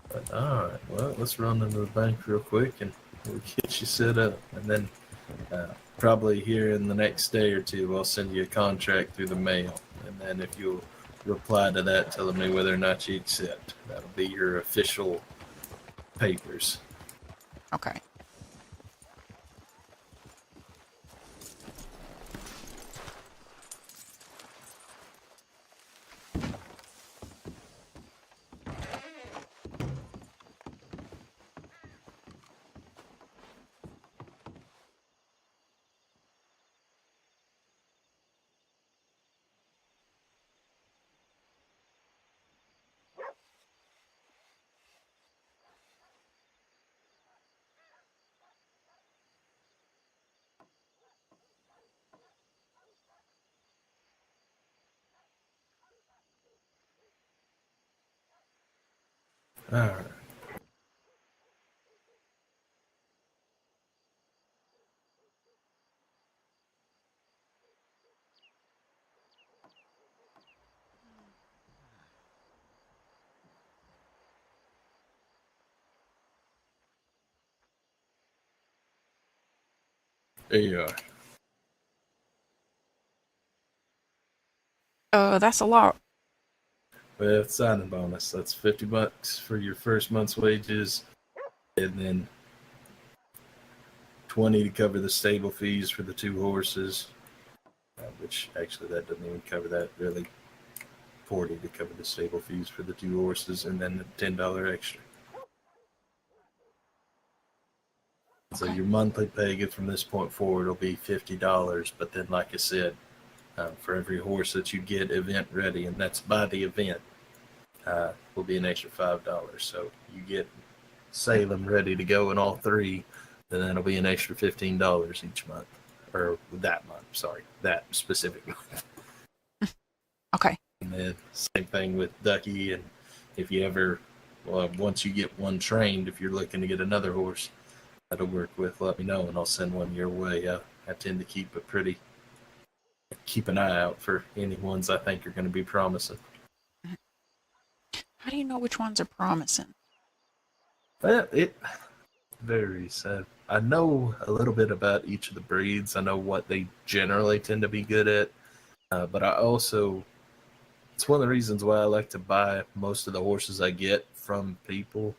But all right, well, let's run into the bank real quick and we'll get you set up. And then probably here in the next day or two, I'll send you a contract through the mail. And then if you'll reply to that telling me whether or not you accept, that'll be your official papers. Okay. All right. There you are. That's a lot. Well, it's signing bonus. That's $50 for your first month's wages, and then 20 to cover the stable fees for the 2 horses. Which actually that doesn't even cover that really. 40 to cover the stable fees for the 2 horses, and then the $10 extra. So your monthly pay from this point forward will be $50. But then, like I said, for every horse that you get event ready, and that's by the event, will be an extra $5. So you get Salem ready to go in all 3, then that'll be an extra $15 each month, or that month. Sorry, that specific month. Okay. And then same thing with Ducky, and if you ever, well, once you get one trained, if you're looking to get another horse that'll work with, let me know and I'll send one your way. I tend to keep an eye out for any ones I think are going to be promising. How do you know which ones are promising? Well, it varies. I know a little bit about each of the breeds. I know what they generally tend to be good at, but I also, it's one of the reasons why I like to buy most of the horses I get from people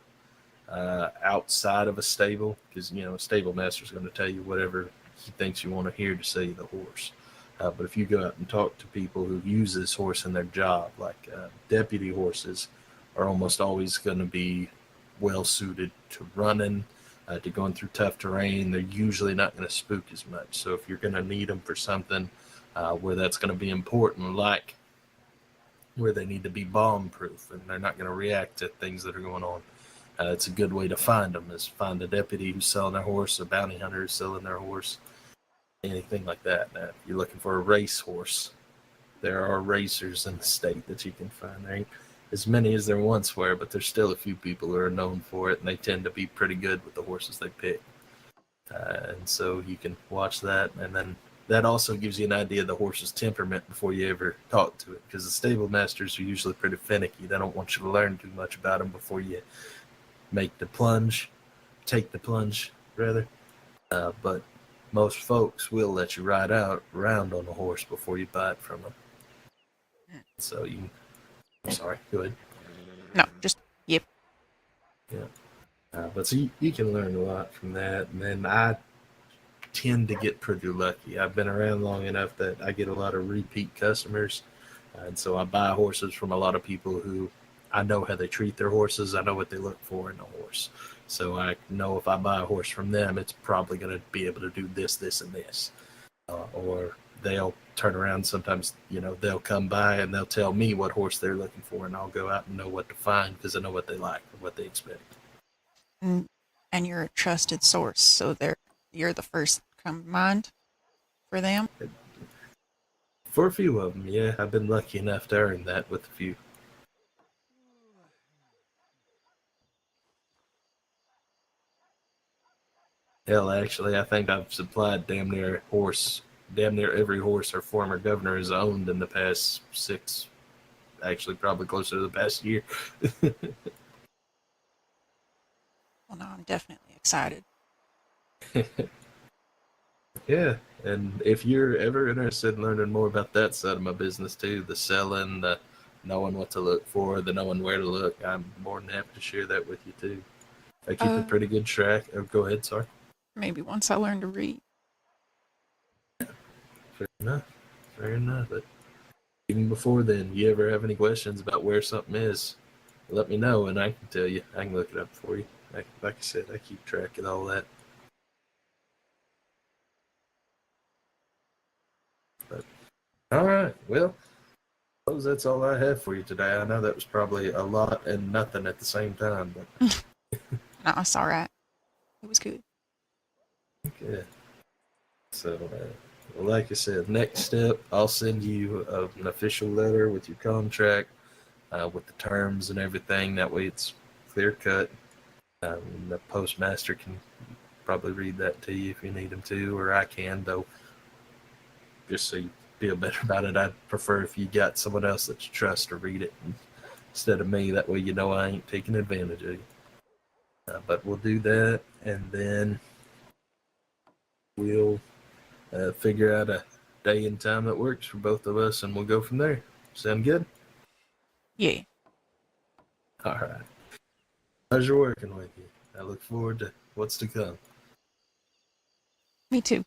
outside of a stable, because a stable master is going to tell you whatever he thinks you want to hear to sell you the horse. But if you go out and talk to people who use this horse in their job, like deputy horses are almost always going to be well suited to running, to going through tough terrain. They're usually not going to spook as much. So if you're going to need them for something where that's going to be important, like where they need to be bomb proof and they're not going to react to things that are going on, it's a good way to find them, is find a deputy who's selling their horse, a bounty hunter who's selling their horse, anything like that. Now, if you're looking for a race horse, there are racers in the state that you can find. There as many as there once were, but there's still a few people who are known for it, and they tend to be pretty good with the horses they pick. And so you can watch that, and then that also gives you an idea of the horse's temperament before you ever talk to it, because the stable masters are usually pretty finicky. They don't want you to learn too much about them before you take the plunge, rather. But most folks will let you ride out around on a horse before you buy it from them. So I'm sorry, go ahead. No, just yep. Yeah. But so you can learn a lot from that. And then I tend to get pretty lucky. I've been around long enough that I get a lot of repeat customers. And so I buy horses from a lot of people who I know how they treat their horses. I know what they look for in a horse. So I know if I buy a horse from them, it's probably going to be able to do this, this, and this. Or they'll turn around sometimes, they'll come by and they'll tell me what horse they're looking for, and I'll go out and know what to find because I know what they like or what they expect. And you're a trusted source, so you're the first come to mind for them. For a few of them, yeah. I've been lucky enough to earn that with a few. Hell, actually, I think I've supplied damn near every horse our former governor has owned in the past 6, actually probably closer to the past year. Well, no, I'm definitely excited. Yeah, and if you're ever interested in learning more about that side of my business too, the selling, the knowing what to look for, the knowing where to look, I'm more than happy to share that with you too. I keep a pretty good track. Oh, go ahead, sorry. Maybe once I learn to read. Fair enough. But even before then, you ever have any questions about where something is, let me know and I can tell you. I can look it up for you. Like I said, I keep track of all that. But all right, well, I suppose that's all I have for you today. I know that was probably a lot and nothing at the same time, but No, it's all right. It was good. okay. So, well, like I said, next step, I'll send you an official letter with your contract, with the terms and everything. That way it's clear cut. The postmaster can probably read that to you if you need him to, or I can, though, just so you feel better about it. I'd prefer if you got someone else that you trust to read it instead of me. That way you know I ain't taking advantage of you. But we'll do that, and then we'll figure out a day and time that works for both of us, and we'll go from there. Sound good? Yeah. All right. Pleasure working with you. I look forward to what's to come. Me too.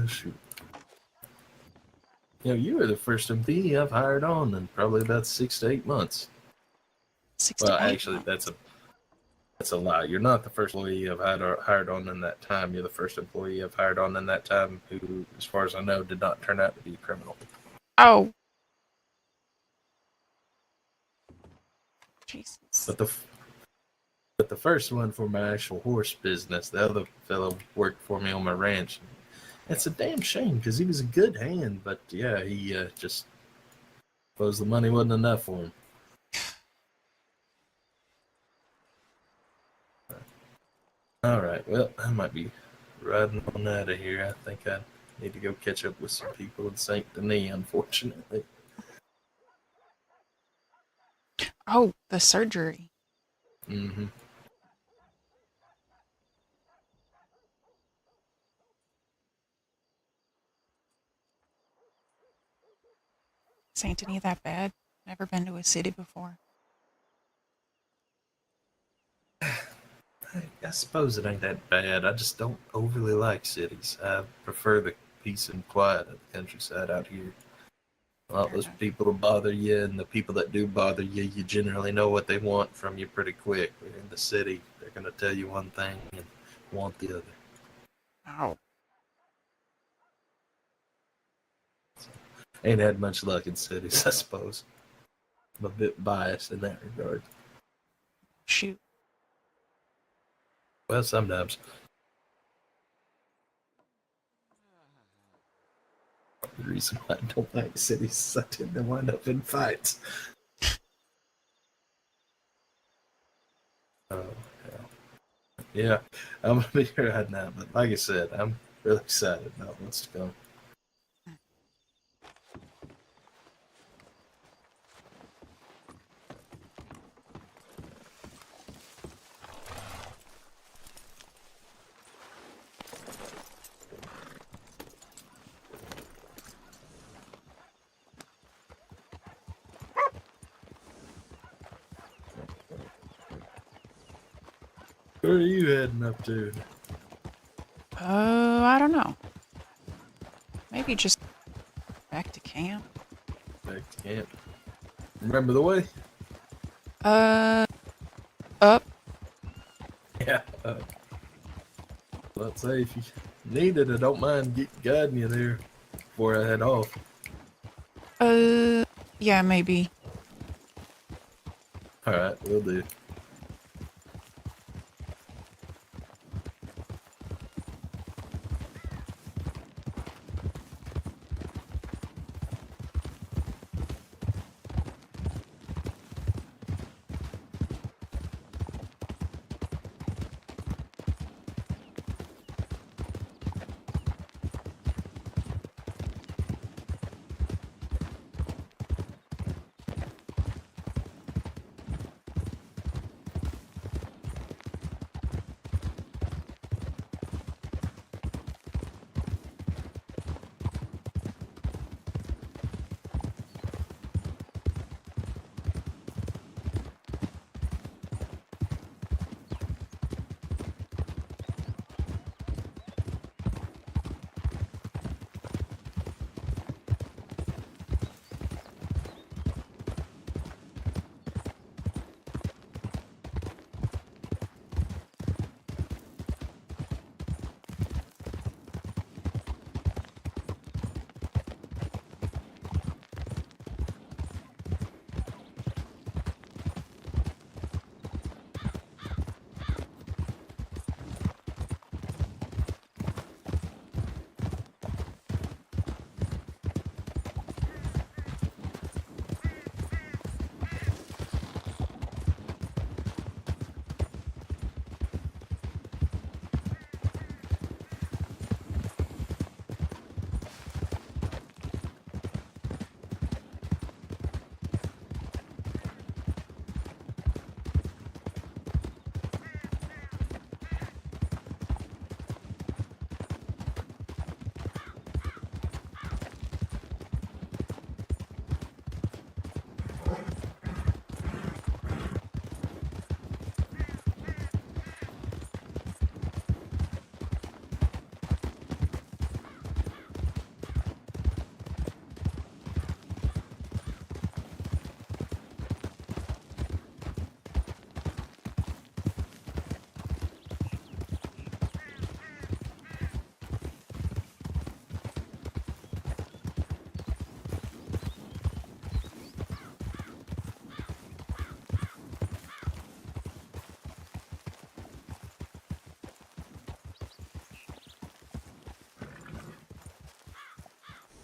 Shoot. You were the first employee I've hired on in probably about 6 to 8 months. 6 Well, to 8 actually, months. that's a lie. You're not the first employee I've hired on in that time. You're the first employee I've hired on in that time who, as far as I know, did not turn out to be a criminal. Oh. Jesus. But the first one for my actual horse business, the other fellow worked for me on my ranch. It's a damn shame because he was a good hand, but yeah, he just suppose the money wasn't enough for him. All right, well, I might be riding on out of here. I think I need to go catch up with some people in St. Denis, unfortunately. Oh, the surgery. Mm-hmm. St. Denis that bad? Never been to a city before. I suppose it ain't that bad. I just don't overly like cities. I prefer the peace and quiet of the countryside out here. All those people to bother you, and the people that do bother you, you generally know what they want from you pretty quick. In the city, they're going to tell you one thing and want the other. Oh. Ain't had much luck in cities, I suppose. I'm a bit biased in that regard. Shoot. Well, sometimes. The reason why I don't like cities is I tend to wind up in fights. Oh, yeah, I'm gonna be here right now, but like I said, I'm really excited about what's to come. Where are you heading up to? I don't know. Maybe just back to camp. Back to camp. Remember the way? Up. Yeah. Let's say if you need it, I don't mind guiding you there before I head off. Yeah, maybe. Alright, we'll do.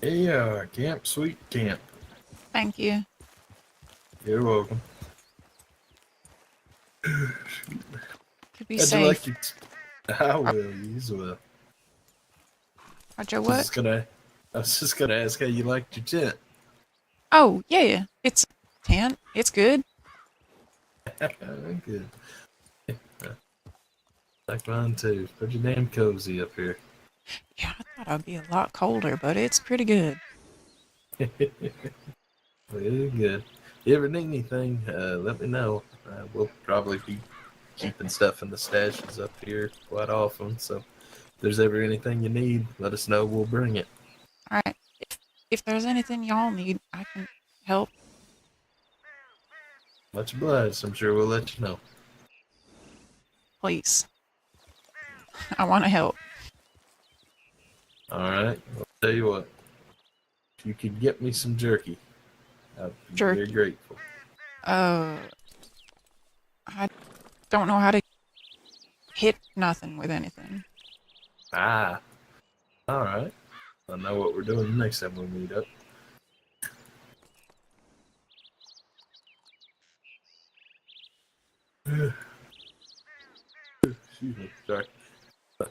Here you are, Camp Sweet Camp. Thank you. You're welcome. Could be How'd you safe. like it? I will, you as well. How'd you I was what? just gonna ask how you liked your tent. Oh, yeah. It's a tent. It's good. Good. Like mine too. Pretty damn cozy up here. Yeah, I thought I'd be a lot colder, but it's pretty good. Very good. If you ever need anything, let me know. We'll probably be keeping stuff in the stashes up here quite often. So if there's ever anything you need, let us know. We'll bring it. All right. If there's anything y'all need, I can help. Much obliged. I'm sure we'll let you know. Please. I want to help. All right. I'll tell you what. If you could get me some jerky, I'd be very Jerky. grateful. I don't know how to. hit nothing with anything. Ah. All right. I know what we're doing next time we meet up. Excuse me. Sorry. All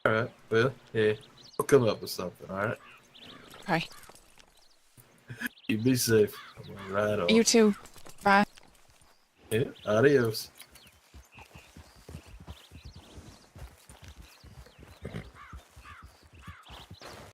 right. Well, yeah. We'll come up with something. All right. Okay. You be safe. I'm gonna ride off. You too. Bye. Yeah. Adios.